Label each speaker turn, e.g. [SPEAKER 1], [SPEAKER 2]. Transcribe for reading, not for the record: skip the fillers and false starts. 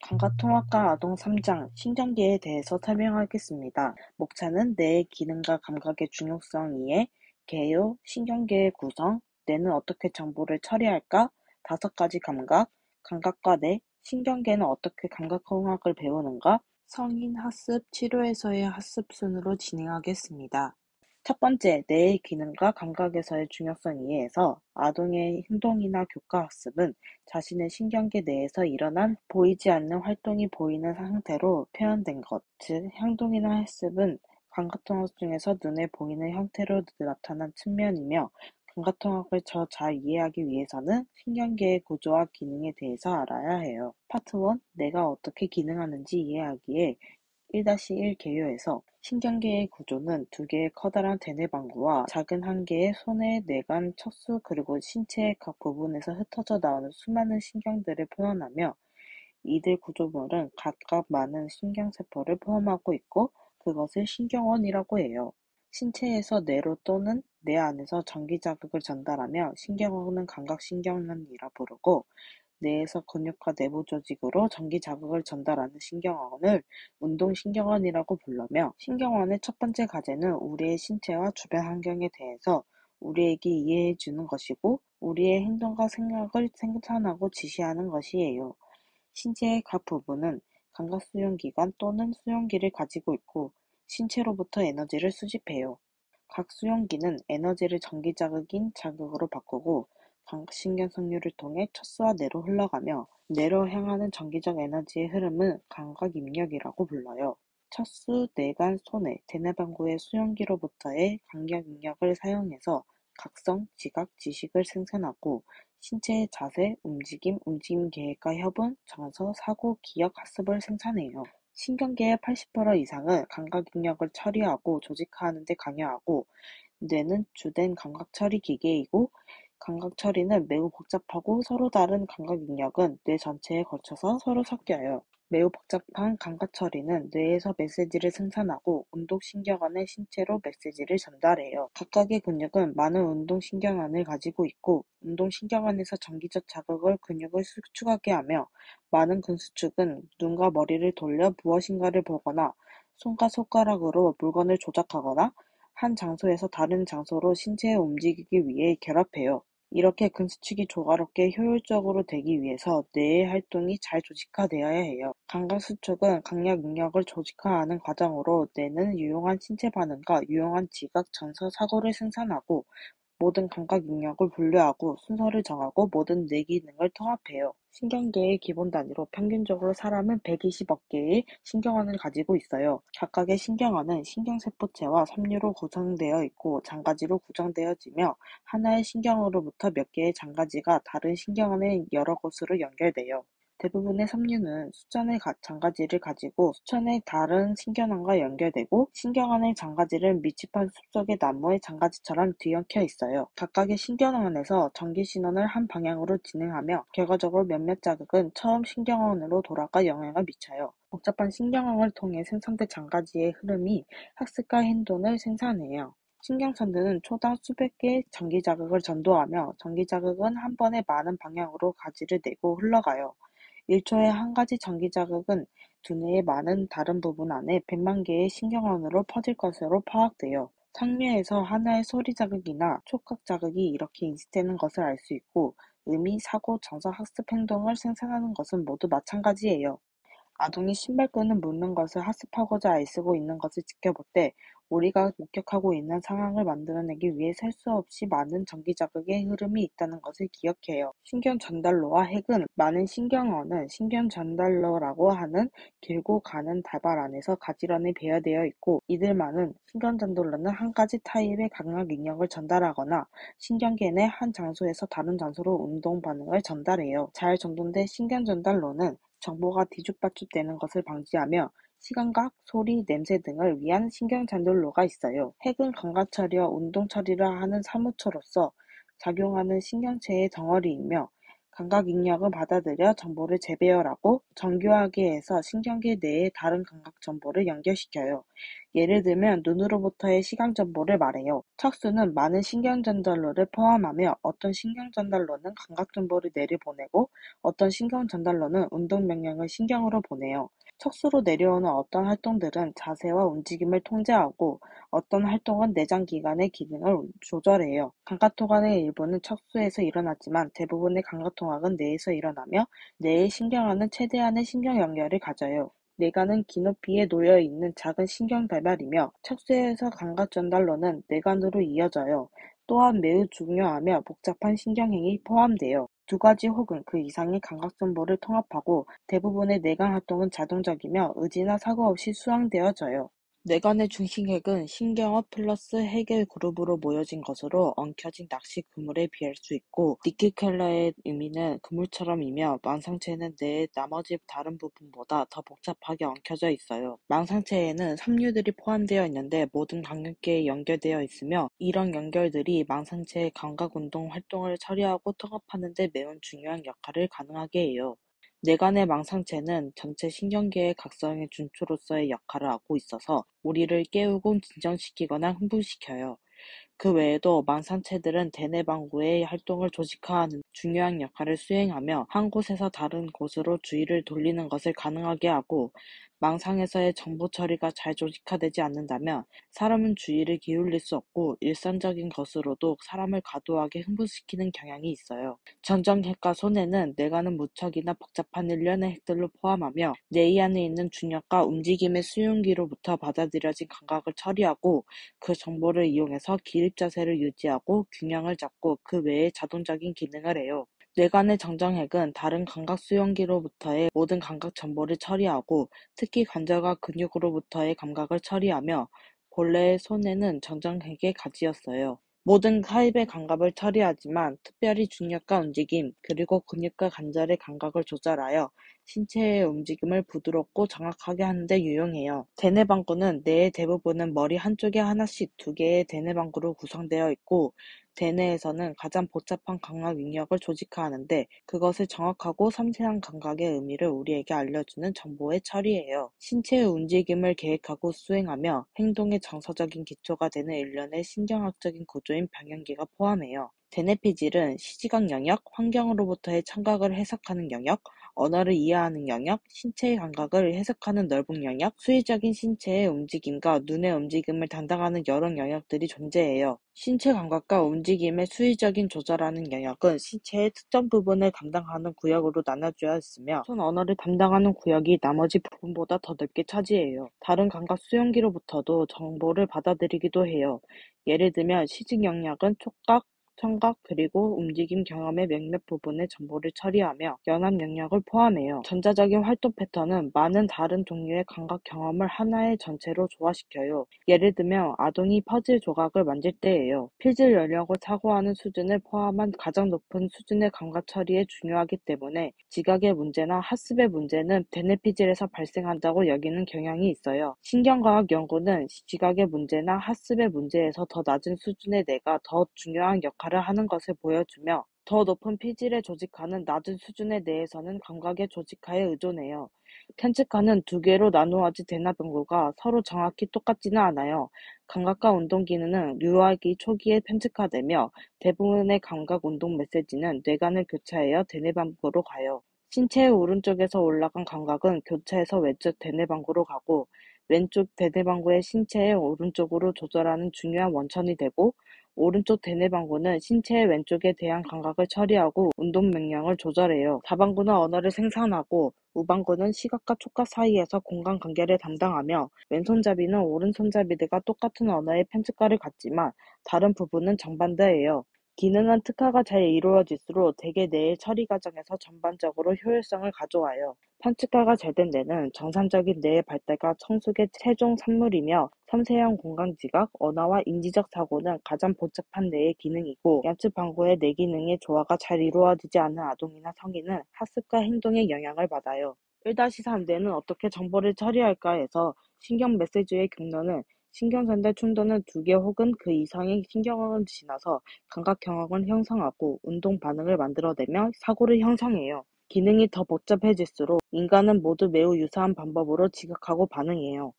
[SPEAKER 1] 감각통합과 아동 3장 신경계에 대해서 설명하겠습니다. 목차는 뇌의 기능과 감각의 중요성 이해, 개요, 신경계의 구성, 뇌는 어떻게 정보를 처리할까, 5가지 감각, 감각과 뇌, 신경계는 어떻게 감각통합을 배우는가, 성인 학습, 치료에서의 학습 순으로 진행하겠습니다. 첫 번째, 뇌의 기능과 감각에서의 중요성 이해에서 아동의 행동이나 교과 학습은 자신의 신경계 내에서 일어난 보이지 않는 활동이 보이는 상태로 표현된 것, 즉 행동이나 학습은 감각통합 중에서 눈에 보이는 형태로 나타난 측면이며 감각통합을 더 잘 이해하기 위해서는 신경계의 구조와 기능에 대해서 알아야 해요. 파트 1, 뇌가 어떻게 기능하는지 이해하기에 1-1 개요에서 신경계의 구조는 2개의 커다란 대뇌방구와 작은 1개의 손의 뇌관, 척수 그리고 신체의 각 부분에서 흩어져 나오는 수많은 신경들을 표현하며 이들 구조물은 각각 많은 신경세포를 포함하고 있고 그것을 신경원이라고 해요. 신체에서 뇌로 또는 뇌 안에서 전기자극을 전달하며 신경원은 감각신경원이라 부르고 뇌에서 근육과 내부 조직으로 전기 자극을 전달하는 신경원을 운동신경원이라고 불러며 신경원의 첫 번째 과제는 우리의 신체와 주변 환경에 대해서 우리에게 이해해 주는 것이고 우리의 행동과 생각을 생산하고 지시하는 것이에요. 신체의 각 부분은 감각수용기관 또는 수용기를 가지고 있고 신체로부터 에너지를 수집해요. 각 수용기는 에너지를 전기자극인 자극으로 바꾸고 감각신경섬유를 통해 척수와 뇌로 흘러가며 뇌로 향하는 전기적 에너지의 흐름은 감각입력이라고 불러요. 척수, 뇌관, 소뇌, 대뇌방구의 수용기로부터의 감각입력을 사용해서 각성, 지각, 지식을 생산하고 신체의 자세, 움직임, 움직임 계획과 협응, 정서, 사고, 기억, 학습을 생산해요. 신경계의 80% 이상은 감각입력을 처리하고 조직화하는 데 관여하고 뇌는 주된 감각처리 기계이고 감각처리는 매우 복잡하고 서로 다른 감각입력은 뇌 전체에 걸쳐서 서로 섞여요. 매우 복잡한 감각처리는 뇌에서 메시지를 생산하고 운동신경원의 신체로 메시지를 전달해요. 각각의 근육은 많은 운동신경원을 가지고 있고 운동신경원에서 전기적 자극을 근육을 수축하게 하며 많은 근수축은 눈과 머리를 돌려 무엇인가를 보거나 손과 손가락으로 물건을 조작하거나 한 장소에서 다른 장소로 신체에 움직이기 위해 결합해요. 이렇게 근수축이 조화롭게 효율적으로 되기 위해서 뇌의 활동이 잘 조직화되어야 해요. 감각수축은 강약 능력을 조직화하는 과정으로 뇌는 유용한 신체 반응과 유용한 지각, 전서, 사고를 생산하고 모든 감각 능력을 분류하고 순서를 정하고 모든 뇌 기능을 통합해요. 신경계의 기본 단위로 평균적으로 사람은 120억 개의 신경원을 가지고 있어요. 각각의 신경원은 신경세포체와 섬유로 구성되어 있고 장가지로 구성되어지며 하나의 신경원으로부터 몇 개의 장가지가 다른 신경원의 여러 곳으로 연결돼요. 대부분의 섬유는 수천의 장가지를 가지고 수천의 다른 신경원과 연결되고 신경원의 장가지는 밀집한 숲속의 나무의 장가지처럼 뒤엉켜 있어요. 각각의 신경원에서 전기신호를 한 방향으로 진행하며 결과적으로 몇몇 자극은 처음 신경원으로 돌아가 영향을 미쳐요. 복잡한 신경원을 통해 생성된 장가지의 흐름이 학습과 행동을 생산해요. 신경전도는 초당 수백 개의 전기자극을 전도하며 전기자극은 한 번에 많은 방향으로 가지를 내고 흘러가요. 1초에 한 가지 전기자극은 두뇌의 많은 다른 부분 안에 100만 개의 신경원으로 퍼질 것으로 파악돼요. 상류에서 하나의 소리 자극이나 촉각 자극이 이렇게 인식되는 것을 알 수 있고 의미, 사고, 정서, 학습 행동을 생산하는 것은 모두 마찬가지예요. 아동이 신발끈을 묶는 것을 학습하고자 애쓰고 있는 것을 지켜볼 때 우리가 목격하고 있는 상황을 만들어내기 위해 셀 수 없이 많은 전기자극의 흐름이 있다는 것을 기억해요. 신경전달로와 핵은 많은 신경원은 신경전달로라고 하는 길고 가는 다발 안에서 가지런히 배열되어 있고 이들만은 신경전달로는 한 가지 타입의 감각 능력을 전달하거나 신경계 내 한 장소에서 다른 장소로 운동 반응을 전달해요. 잘 정돈된 신경전달로는 정보가 뒤죽박죽되는 것을 방지하며 시각각, 소리, 냄새 등을 위한 신경전달로가 있어요. 핵은 감각처리와 운동처리를 하는 사무처로서 작용하는 신경체의 덩어리이며 감각 입력을 받아들여 정보를 재배열하고 정교하게 해서 신경계 내의 다른 감각 정보를 연결시켜요. 예를 들면 눈으로부터의 시각 정보를 말해요. 척수는 많은 신경 전달로를 포함하며 어떤 신경 전달로는 감각 정보를 내려보내고 어떤 신경 전달로는 운동 명령을 신경으로 보내요. 척수로 내려오는 어떤 활동들은 자세와 움직임을 통제하고 어떤 활동은 내장기관의 기능을 조절해요. 감각통합의 일부는 척수에서 일어나지만 대부분의 감각통합은 뇌에서 일어나며 뇌의 신경안은 최대한의 신경 연결을 가져요. 뇌관은 귀높이에 놓여 있는 작은 신경 달걀이며 척수에서 감각 전달로는 뇌관으로 이어져요. 또한 매우 중요하며 복잡한 신경행이 포함돼요. 두 가지 혹은 그 이상의 감각 정보를 통합하고 대부분의 뇌관 활동은 자동적이며 의지나 사고 없이 수행되어져요. 뇌관의 중심핵은 신경어 플러스 해겔 그룹으로 모여진 것으로 엉켜진 낚시 그물에 비할 수 있고 니키켈라의 의미는 그물처럼이며 망상체는 뇌의 나머지 다른 부분보다 더 복잡하게 엉켜져 있어요. 망상체에는 섬유들이 포함되어 있는데 모든 감각계에 연결되어 있으며 이런 연결들이 망상체의 감각운동 활동을 처리하고 통합하는 데 매우 중요한 역할을 가능하게 해요. 뇌관의 망상체는 전체 신경계의 각성의 준초로서의 역할을 하고 있어서 우리를 깨우고 진정시키거나 흥분시켜요. 그 외에도 망상체들은 대뇌방구의 활동을 조직화하는 중요한 역할을 수행하며 한 곳에서 다른 곳으로 주의를 돌리는 것을 가능하게 하고 망상에서의 정보 처리가 잘 조직화되지 않는다면 사람은 주의를 기울일 수 없고 일상적인 것으로도 사람을 과도하게 흥분시키는 경향이 있어요. 전정핵과 손해는 뇌관은 무척이나 복잡한 일련의 핵들로 포함하며 뇌 안에 있는 중력과 움직임의 수용기로부터 받아들여진 감각을 처리하고 그 정보를 이용해서 기립 자세를 유지하고 균형을 잡고 그 외에 자동적인 기능을 해요. 뇌관의 정정핵은 다른 감각 수용기로부터의 모든 감각 정보를 처리하고 특히 관절과 근육으로부터의 감각을 처리하며 본래의 손해는 정정핵의 가지였어요. 모든 타입의 감각을 처리하지만 특별히 중력과 움직임, 그리고 근육과 관절의 감각을 조절하여 신체의 움직임을 부드럽고 정확하게 하는 데 유용해요. 대뇌방구는 뇌의 대부분은 머리 한쪽에 하나씩 두 개의 대뇌방구로 구성되어 있고 대뇌에서는 가장 복잡한 감각 능력을 조직화하는데 그것을 정확하고 섬세한 감각의 의미를 우리에게 알려주는 정보의 처리예요. 신체의 움직임을 계획하고 수행하며 행동의 정서적인 기초가 되는 일련의 신경학적인 구조인 병행기가 포함해요. 대뇌피질은 시지각 영역, 환경으로부터의 청각을 해석하는 영역, 언어를 이해하는 영역, 신체의 감각을 해석하는 넓은 영역, 수의적인 신체의 움직임과 눈의 움직임을 담당하는 여러 영역들이 존재해요. 신체 감각과 움직임의 수의적인 조절하는 영역은 신체의 특정 부분을 담당하는 구역으로 나눠져 있으며 손 언어를 담당하는 구역이 나머지 부분보다 더 넓게 차지해요. 다른 감각 수용기로부터도 정보를 받아들이기도 해요. 예를 들면 시직 영역은 촉각, 청각 그리고 움직임 경험의 몇몇 부분의 정보를 처리하며 연합 영역을 포함해요. 전자적인 활동 패턴은 많은 다른 종류의 감각 경험을 하나의 전체로 조화시켜요. 예를 들면 아동이 퍼즐 조각을 만질 때예요. 피질 연령을 사고하는 수준을 포함한 가장 높은 수준의 감각 처리에 중요하기 때문에 지각의 문제나 학습의 문제는 대뇌피질에서 발생한다고 여기는 경향이 있어요. 신경과학 연구는 지각의 문제나 학습의 문제에서 더 낮은 수준의 뇌가 더 중요한 역할을 하는 것을 보여주며 더 높은 피질의 조직화는 낮은 수준의 뇌에서는 감각의 조직화에 의존해요. 편측하는 두 개로 나누어진 대뇌방구가 서로 정확히 똑같지는 않아요. 감각과 운동 기능은 유아기 초기에 편측화되며 대부분의 감각 운동 메시지는 뇌관을 교차하여 대뇌방구로 가요. 신체의 오른쪽에서 올라간 감각은 교차해서 왼쪽 대뇌방구로 가고 왼쪽 대뇌방구의 신체의 오른쪽으로 조절하는 중요한 원천이 되고 오른쪽 대뇌방구는 신체의 왼쪽에 대한 감각을 처리하고 운동 명령을 조절해요. 좌방구는 언어를 생산하고 우방구는 시각과 촉각 사이에서 공간 관계를 담당하며 왼손잡이는 오른손잡이들과 똑같은 언어의 편집과를 갖지만 다른 부분은 정반대예요. 기능은 특화가 잘 이루어질수록 대개 뇌의 처리 과정에서 전반적으로 효율성을 가져와요. 편측화가 잘 된 뇌는 정상적인 뇌의 발달과 성숙의 최종 산물이며 섬세한 공간 지각, 언어와 인지적 사고는 가장 복잡한 뇌의 기능이고 양측 방구의 뇌 기능의 조화가 잘 이루어지지 않은 아동이나 성인은 학습과 행동에 영향을 받아요. 1-3 뇌는 어떻게 정보를 처리할까 해서 신경 메시지의 경로는 신경전달 충돌은 2개 혹은 그 이상의 신경을 지나서 감각경험을 형성하고 운동 반응을 만들어내며 사고를 형성해요. 기능이 더 복잡해질수록 인간은 모두 매우 유사한 방법으로 지각하고 반응해요.